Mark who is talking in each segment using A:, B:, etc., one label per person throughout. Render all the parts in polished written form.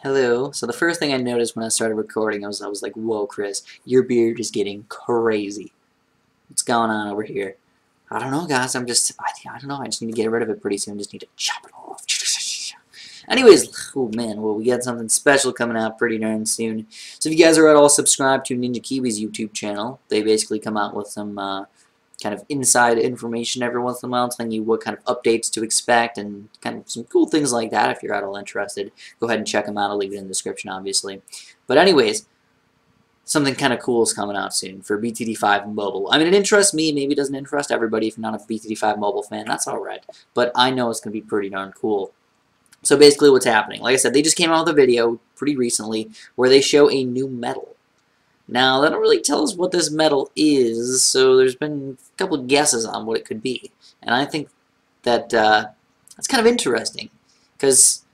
A: Hello. So the first thing I noticed when I started recording, I was like, "Whoa, Chris, your beard is getting crazy. What's going on over here?" I don't know, guys. I don't know. I just need to get rid of it pretty soon. Just need to chop it off. Anyways, oh man, well we got something special coming out pretty darn soon. So if you guys are at all subscribed to Ninja Kiwi's YouTube channel, they basically come out with some kind of inside information every once in a while, telling you what kind of updates to expect and kind of some cool things like that. If you're at all interested, go ahead and check them out. I'll leave it in the description, obviously. But anyways, something kind of cool is coming out soon for BTD5 Mobile. I mean, it interests me. Maybe it doesn't interest everybody. If you're not a BTD5 Mobile fan, that's all right. But I know it's going to be pretty darn cool. So basically what's happening, like I said, they just came out with a video pretty recently where they show a new medal. Now, they don't really tell us what this medal is, so there's been a couple of guesses on what it could be. And I think that that's kind of interesting, because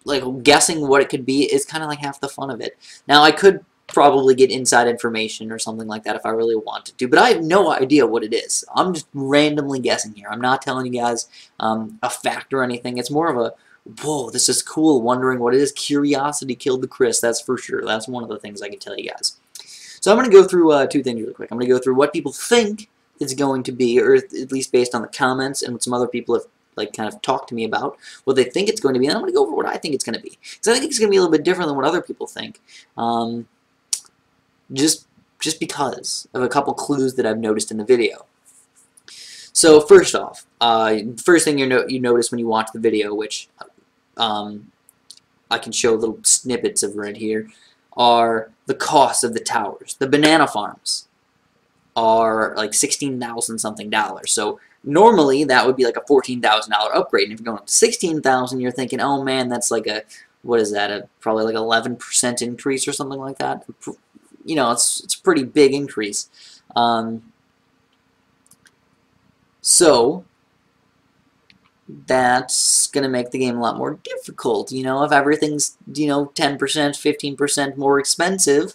A: like guessing what it could be is kind of like half the fun of it. Now, I could probably get inside information or something like that if I really wanted to, but I have no idea what it is. I'm just randomly guessing here. I'm not telling you guys a fact or anything. It's more of a, whoa, this is cool, wondering what it is. Curiosity killed the Chris, that's for sure. That's one of the things I can tell you guys. So I'm going to go through two things really quick. I'm going to go through what people think it's going to be, or at least based on the comments and what some other people have like kind of talked to me about, what they think it's going to be, and I'm going to go over what I think it's going to be. Because I think it's going to be a little bit different than what other people think. Just because of a couple clues that I've noticed in the video. So first off, first thing you notice when you watch the video, which I can show little snippets of right here, are the cost of the towers. The banana farms are like $16,000 something. So normally that would be like a $14,000 upgrade. And if you're going up to $16,000, you're thinking, oh man, that's like a, what is that? Probably like 11% increase or something like that. You know, it's a pretty big increase. So that's going to make the game a lot more difficult. You know, if everything's, 10%, 15% more expensive,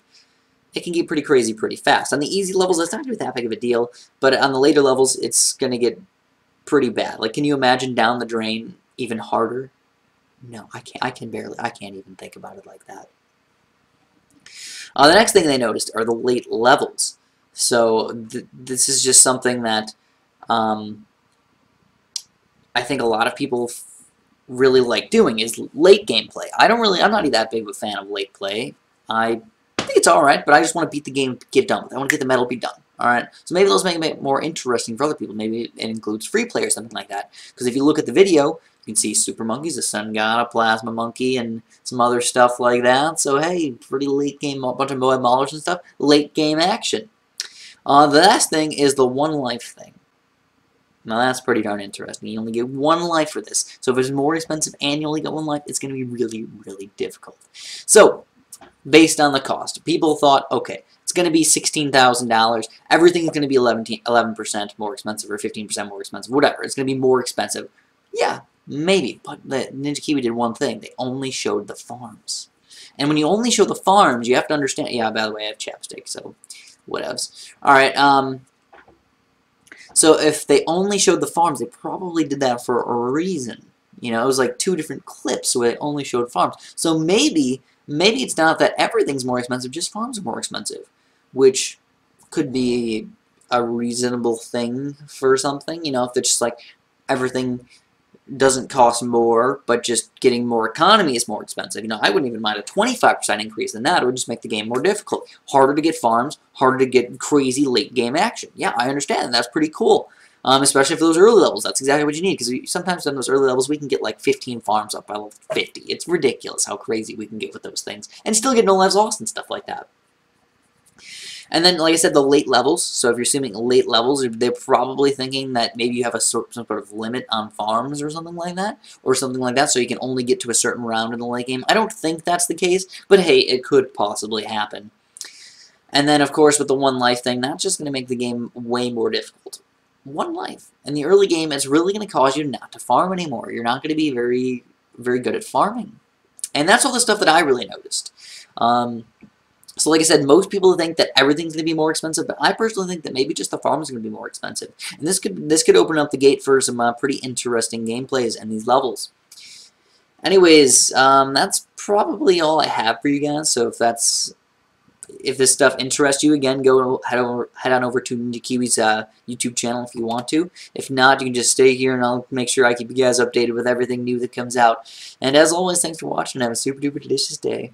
A: it can get pretty crazy pretty fast. On the easy levels, it's not going to be that big of a deal, but on the later levels, it's going to get pretty bad. Like, can you imagine down the drain even harder? No, I can't. I can't even think about it like that. The next thing they noticed are the late levels. So this is just something that I think a lot of people really like doing is late gameplay. I'm not that big of a fan of late play. I think it's alright, but I just want to beat the game, get done with it. I want to get the medal, be done. Alright? So maybe those make it more interesting for other people. Maybe it includes free play or something like that. Because if you look at the video, you can see Super Monkeys, a Sun God, a Plasma Monkey, and some other stuff like that. So hey, pretty late game, a bunch of Moab Maulers and stuff. Late game action. The last thing is the one life thing. Now that's pretty darn interesting. You only get one life for this. So if it's more expensive and you only get one life, it's going to be really, really difficult. So, based on the cost, people thought, okay, it's going to be $16,000. Everything's going to be 11% more expensive or 15% more expensive, whatever. It's going to be more expensive. Yeah, maybe. But the Ninja Kiwi did one thing. They only showed the farms. And when you only show the farms, you have to understand... Yeah, by the way, I have chapstick, so whatevs. Alright, so if they only showed the farms, they probably did that for a reason. You know, it was like two different clips where they only showed farms. So maybe it's not that everything's more expensive, just farms are more expensive, which could be a reasonable thing for something. You know, if it's just like everything doesn't cost more, but just getting more economy is more expensive. You know, I wouldn't even mind a 25% increase in that. It would just make the game more difficult. Harder to get farms, harder to get crazy late game action. Yeah, I understand. That's pretty cool. Especially for those early levels. That's exactly what you need, because sometimes on those early levels we can get like 15 farms up by level 50. It's ridiculous how crazy we can get with those things. And still get no lives lost and stuff like that. And then, like I said, the late levels. So if you're assuming late levels, they're probably thinking that maybe you have some sort of limit on farms or something like that. Or something like that, so you can only get to a certain round in the late game. I don't think that's the case, but hey, it could possibly happen. And then, of course, with the one life thing, that's just going to make the game way more difficult. One life. In the early game, it's really going to cause you not to farm anymore. You're not going to be very, very good at farming. And that's all the stuff that I really noticed. So like I said, most people think that everything's going to be more expensive, but I personally think that maybe just the farm is going to be more expensive. And this could open up the gate for some pretty interesting gameplays in these levels. Anyways, that's probably all I have for you guys. So if this stuff interests you, again, head on over to Ninja Kiwi's YouTube channel if you want to. If not, you can just stay here, and I'll make sure I keep you guys updated with everything new that comes out. And as always, thanks for watching. Have a super duper delicious day.